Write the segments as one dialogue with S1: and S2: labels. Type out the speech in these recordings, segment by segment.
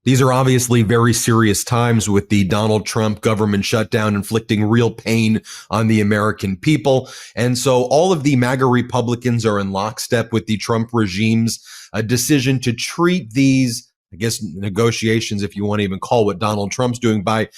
S1: These are obviously very serious times with the Donald Trump government shutdown inflicting real pain on the American people. And so all of the MAGA Republicans are in lockstep with the Trump regime's decision to treat these, I guess, negotiations, if you want to even call what Donald Trump's doing, by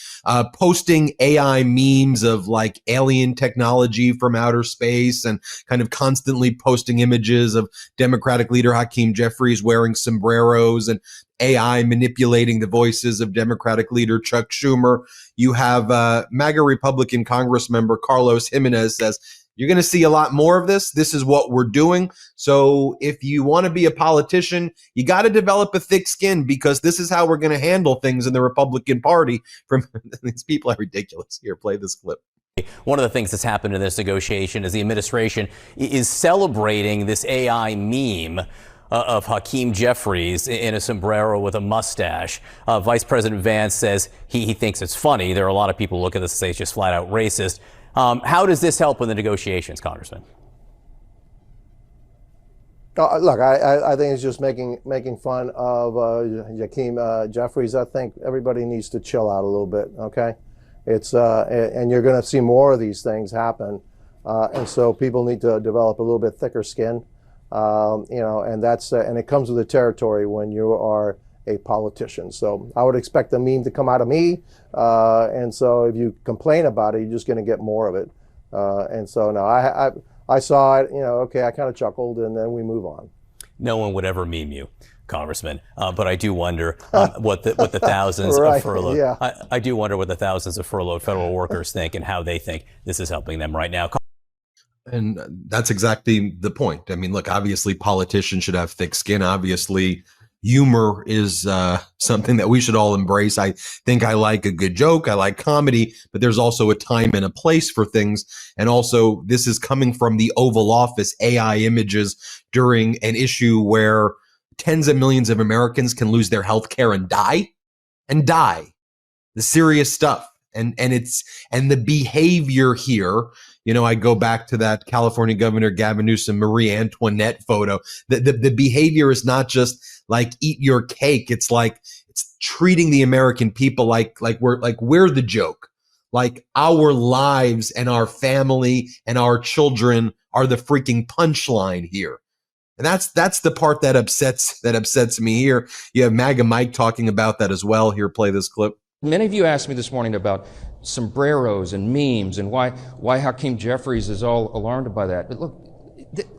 S1: posting AI memes of like alien technology from outer space and kind of constantly posting images of Democratic leader Hakeem Jeffries wearing sombreros and AI manipulating the voices of Democratic leader Chuck Schumer. You have MAGA Republican Congress member Carlos Jimenez says, you're going to see a lot more of this. This is what we're doing. So if you want to be a politician, you got to develop a thick skin, because this is how we're going to handle things in the Republican Party. From these people are ridiculous. Here, play this clip.
S2: One of the things that's happened in this negotiation is the administration is celebrating this AI meme of Hakeem Jeffries in a sombrero with a mustache. Vice President Vance says he thinks it's funny. There are a lot of people who look at this and say it's just flat out racist. How does this help in the negotiations, Congressman?
S3: Look, I think it's just making fun of Hakeem Jeffries. I think everybody needs to chill out a little bit, okay? It's and you're going to see more of these things happen, and so people need to develop a little bit thicker skin. And that's and it comes with the territory when you are a politician. So I would expect the meme to come out of me, and so if you complain about it, you're just going to get more of it. And so no, I saw it. Okay, I kind of chuckled, and then we move on.
S2: No one would ever meme you, Congressman, but I do wonder what the thousands
S3: right,
S2: of furloughed.
S3: Yeah.
S2: I do wonder what the thousands of furloughed federal workers think and how they think this is helping them right now.
S1: And that's exactly the point. I mean, look, obviously politicians should have thick skin. Obviously, humor is something that we should all embrace. I think I like a good joke. I like comedy, but there's also a time and a place for things. And also, this is coming from the Oval Office, AI images during an issue where tens of millions of Americans can lose their health care and die. The serious stuff. And the behavior here, I go back to that California Governor Gavin Newsom, Marie Antoinette photo. The behavior is not just like eat your cake. It's like it's treating the American people like we're the joke. Like our lives and our family and our children are the freaking punchline here. And that's the part that upsets me here. You have MAGA Mike talking about that as well. Here, play this clip.
S4: Many of you asked me this morning about sombreros and memes and why Hakeem Jeffries is all alarmed by that. But look,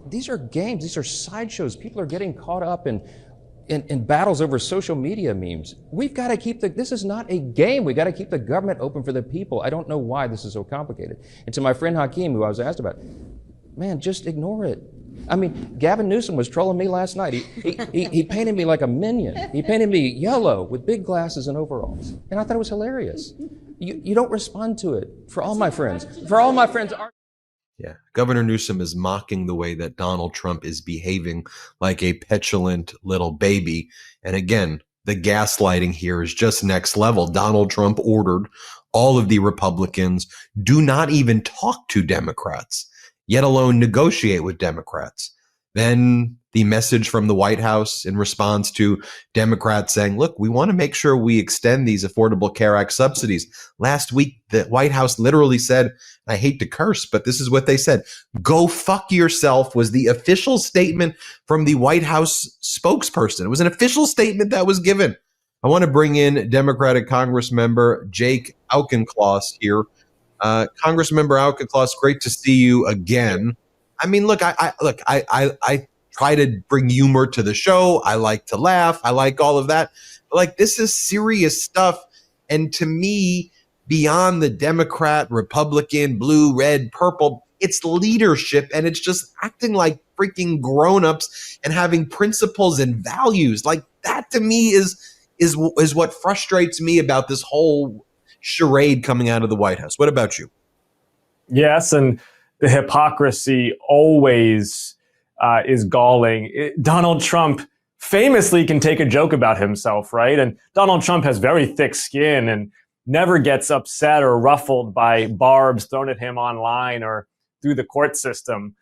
S4: these are games. These are sideshows. People are getting caught up in battles over social media memes. We've got to keep this is not a game. We've got to keep the government open for the people. I don't know why this is so complicated. And to my friend Hakeem, who I was asked about, man, just ignore it. I mean, Gavin Newsom was trolling me last night. He painted me like a minion. He painted me yellow with big glasses and overalls. And I thought it was hilarious. You don't respond to it. For all my friends.
S1: Yeah, Governor Newsom is mocking the way that Donald Trump is behaving like a petulant little baby. And again, the gaslighting here is just next level. Donald Trump ordered all of the Republicans do not even talk to Democrats, yet alone negotiate with Democrats. Then the message from the White House in response to Democrats saying, look, we want to make sure we extend these Affordable Care Act subsidies. Last week, the White House literally said, I hate to curse, but this is what they said. Go fuck yourself was the official statement from the White House spokesperson. It was an official statement that was given. I want to bring in Democratic Congressmember Jake Auchincloss here. Congressmember Auchincloss, great to see you again. I mean, look, I try to bring humor to the show. I like to laugh. I like all of that. But like, this is serious stuff. And to me, beyond the Democrat, Republican, blue, red, purple, it's leadership. And it's just acting like freaking grown-ups and having principles and values. Like that to me is what frustrates me about this whole charade coming out of the White House. What about you?
S5: Yes, and the hypocrisy always is galling. Donald Trump famously can take a joke about himself, right? And Donald Trump has very thick skin and never gets upset or ruffled by barbs thrown at him online or through the court system.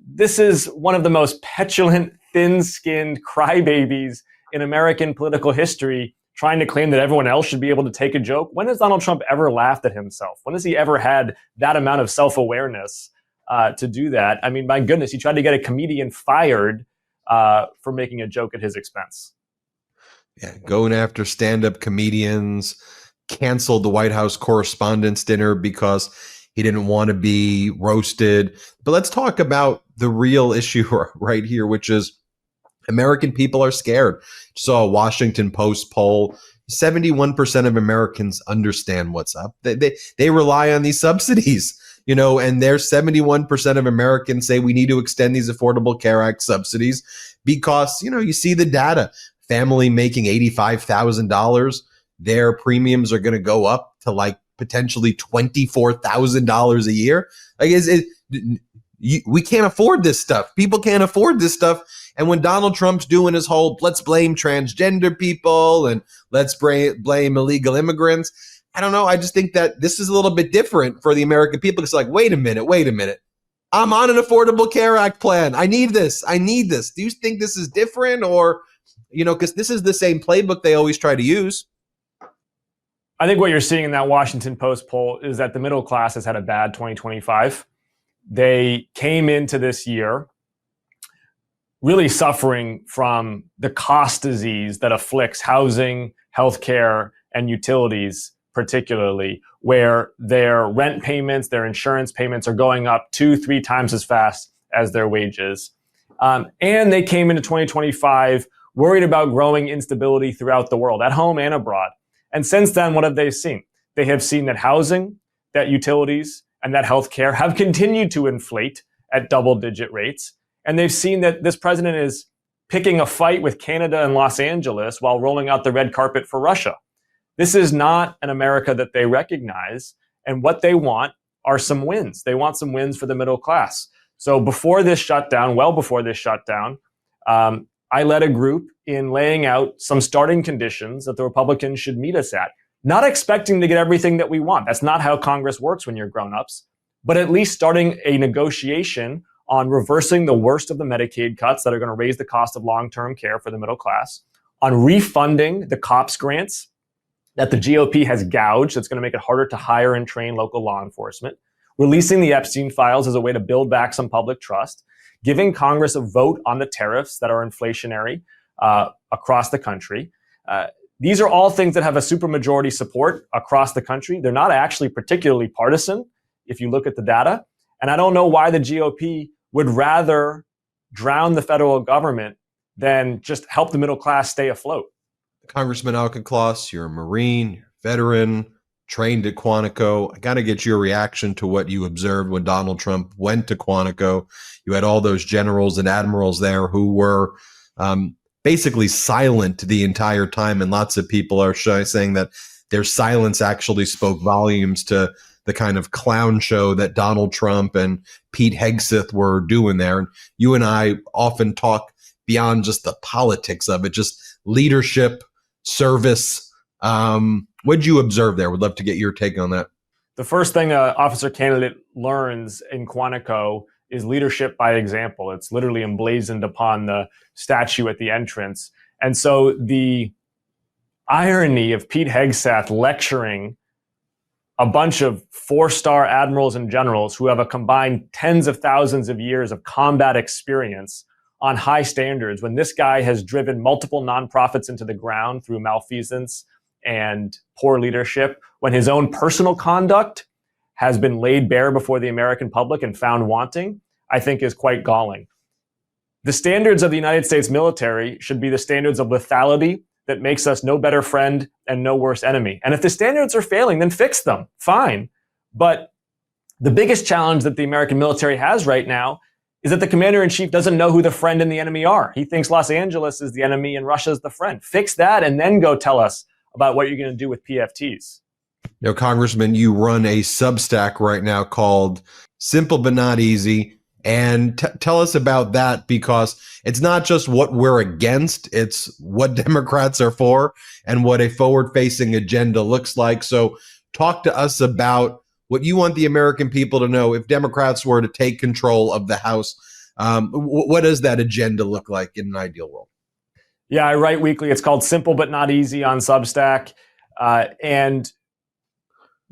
S5: This is one of the most petulant, thin-skinned crybabies in American political history trying to claim that everyone else should be able to take a joke. When has Donald Trump ever laughed at himself? When has he ever had that amount of self-awareness to do that? I mean, my goodness, he tried to get a comedian fired for making a joke at his expense.
S1: Yeah, going after stand-up comedians, canceled the White House Correspondents' Dinner because he didn't want to be roasted. But let's talk about the real issue right here, which is American people are scared. Saw a Washington Post poll. 71% of Americans understand what's up. They rely on these subsidies, and there's 71% of Americans say we need to extend these Affordable Care Act subsidies because, you see the data. Family making $85,000, their premiums are going to go up to like potentially $24,000 a year. Like, we can't afford this stuff. People can't afford this stuff. And when Donald Trump's doing his whole let's blame transgender people and let's blame illegal immigrants, I don't know. I just think that this is a little bit different for the American people. It's like, wait a minute. I'm on an Affordable Care Act plan. I need this. Do you think this is different? Or, because this is the same playbook they always try to use.
S5: I think what you're seeing in that Washington Post poll is that the middle class has had a bad 2025. They came into this year really suffering from the cost disease that afflicts housing, healthcare, and utilities, particularly, where their rent payments, their insurance payments are going up 2-3 times as fast as their wages. And they came into 2025 worried about growing instability throughout the world, at home and abroad. And since then, what have they seen? They have seen that housing, that utilities, and that healthcare have continued to inflate at double-digit rates. And they've seen that this president is picking a fight with Canada and Los Angeles while rolling out the red carpet for Russia. This is not an America that they recognize. And what they want are some wins. They want some wins for the middle class. So before this shutdown, well before this shutdown, I led a group in laying out some starting conditions that the Republicans should meet us at, not expecting to get everything that we want. That's not how Congress works when you're grown-ups, but at least starting a negotiation on reversing the worst of the Medicaid cuts that are going to raise the cost of long-term care for the middle class, on refunding the COPS grants that the GOP has gouged. That's going to make it harder to hire and train local law enforcement, releasing the Epstein files as a way to build back some public trust, giving Congress a vote on the tariffs that are inflationary across the country. These are all things that have a supermajority support across the country. They're not actually particularly partisan if you look at the data. And I don't know why the GOP would rather drown the federal government than just help the middle class stay afloat.
S1: Congressman Auchincloss, you're a Marine, you're a veteran, trained at Quantico. I got to get your reaction to what you observed when Donald Trump went to Quantico. You had all those generals and admirals there who were basically silent the entire time. And lots of people are saying that their silence actually spoke volumes to the kind of clown show that Donald Trump and Pete Hegseth were doing there. And you and I often talk beyond just the politics of it, just leadership, service. What did you observe there? Would love to get your take on that.
S5: The first thing an officer candidate learns in Quantico is leadership by example. It's literally emblazoned upon the statue at the entrance. And so the irony of Pete Hegseth lecturing a bunch of 4-star admirals and generals who have a combined tens of thousands of years of combat experience on high standards, when this guy has driven multiple nonprofits into the ground through malfeasance and poor leadership, when his own personal conduct has been laid bare before the American public and found wanting, I think is quite galling. The standards of the United States military should be the standards of lethality that makes us no better friend and no worse enemy. And if the standards are failing, then fix them. Fine. But the biggest challenge that the American military has right now is that the commander-in-chief doesn't know who the friend and the enemy are. He thinks Los Angeles is the enemy and Russia is the friend. Fix that and then go tell us about what you're going to do with PFTs.
S1: Congressman, you run a Substack right now called Simple But Not Easy. And tell us about that, because it's not just what we're against, it's what Democrats are for and what a forward-facing agenda looks like. So talk to us about what you want the American people to know if Democrats were to take control of the House. What does that agenda look like in an ideal world?
S5: Yeah, I write weekly. It's called Simple But Not Easy on Substack. And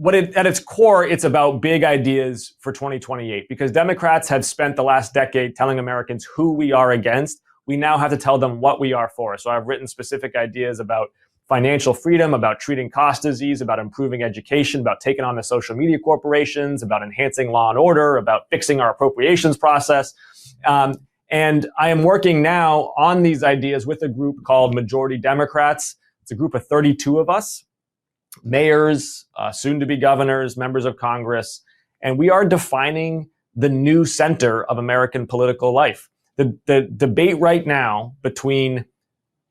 S5: at its core, it's about big ideas for 2028, because Democrats have spent the last decade telling Americans who we are against. We now have to tell them what we are for. So I've written specific ideas about financial freedom, about treating cost disease, about improving education, about taking on the social media corporations, about enhancing law and order, about fixing our appropriations process. And I am working now on these ideas with a group called Majority Democrats. It's a group of 32 of us, mayors, soon-to-be governors, members of Congress, and we are defining the new center of American political life. The debate right now between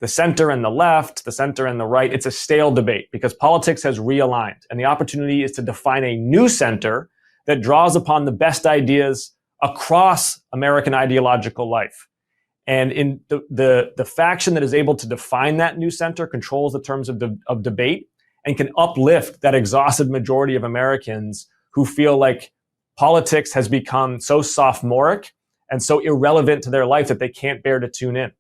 S5: the center and the left, the center and the right, it's a stale debate because politics has realigned, and the opportunity is to define a new center that draws upon the best ideas across American ideological life. And in the faction that is able to define that new center controls the terms of debate and can uplift that exhausted majority of Americans who feel like politics has become so sophomoric and so irrelevant to their life that they can't bear to tune in.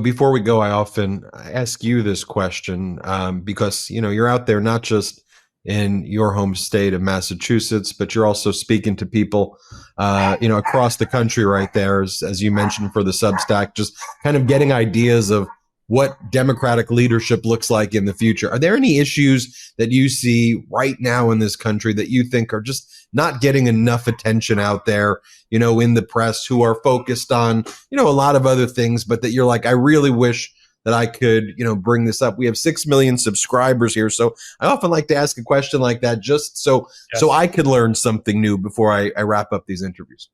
S1: Before we go, I often ask you this question because, you're out there not just in your home state of Massachusetts, but you're also speaking to people, across the country right there, as you mentioned, for the Substack, just kind of getting ideas of what Democratic leadership looks like in the future. Are there any issues that you see right now in this country that you think are just not getting enough attention out there, in the press, who are focused on, a lot of other things, but that you're like, I really wish that I could, bring this up? We have 6 million subscribers here. So I often like to ask a question like that just so I could learn something new before I wrap up these interviews.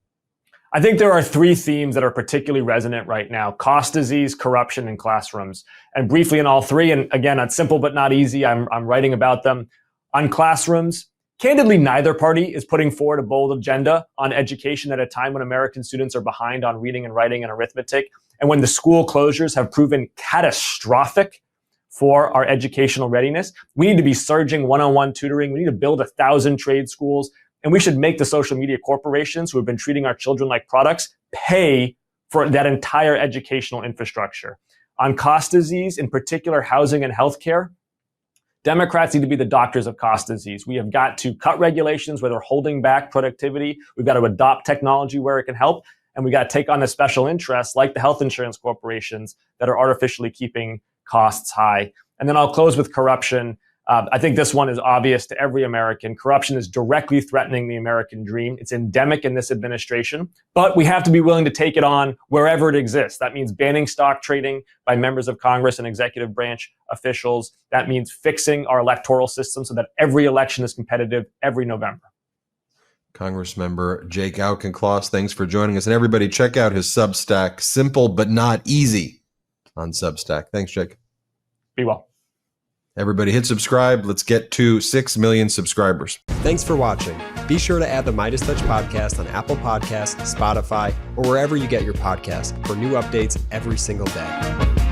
S5: I think there are 3 themes that are particularly resonant right now: cost disease, corruption, and classrooms. And briefly in all 3, and again, it's simple but not easy, I'm writing about them. On classrooms, candidly, neither party is putting forward a bold agenda on education at a time when American students are behind on reading and writing and arithmetic, and when the school closures have proven catastrophic for our educational readiness. We need to be surging one-on-one tutoring. We need to build 1,000 trade schools. And we should make the social media corporations who have been treating our children like products pay for that entire educational infrastructure. On cost disease, in particular housing and healthcare, Democrats need to be the doctors of cost disease. We have got to cut regulations where they're holding back productivity. We've got to adopt technology where it can help. And we got to take on the special interests like the health insurance corporations that are artificially keeping costs high. And then I'll close with corruption. I think this one is obvious to every American. Corruption is directly threatening the American dream. It's endemic in this administration, but we have to be willing to take it on wherever it exists. That means banning stock trading by members of Congress and executive branch officials. That means fixing our electoral system so that every election is competitive every November.
S1: Congressmember Jake Auchincloss, thanks for joining us. And everybody, check out his Substack, Simple But Not Easy, on Substack. Thanks, Jake.
S5: Be well.
S1: Everybody hit subscribe. Let's get to 6 million subscribers.
S6: Thanks for watching. Be sure to add the MeidasTouch podcast on Apple Podcasts, Spotify, or wherever you get your podcasts for new updates every single day.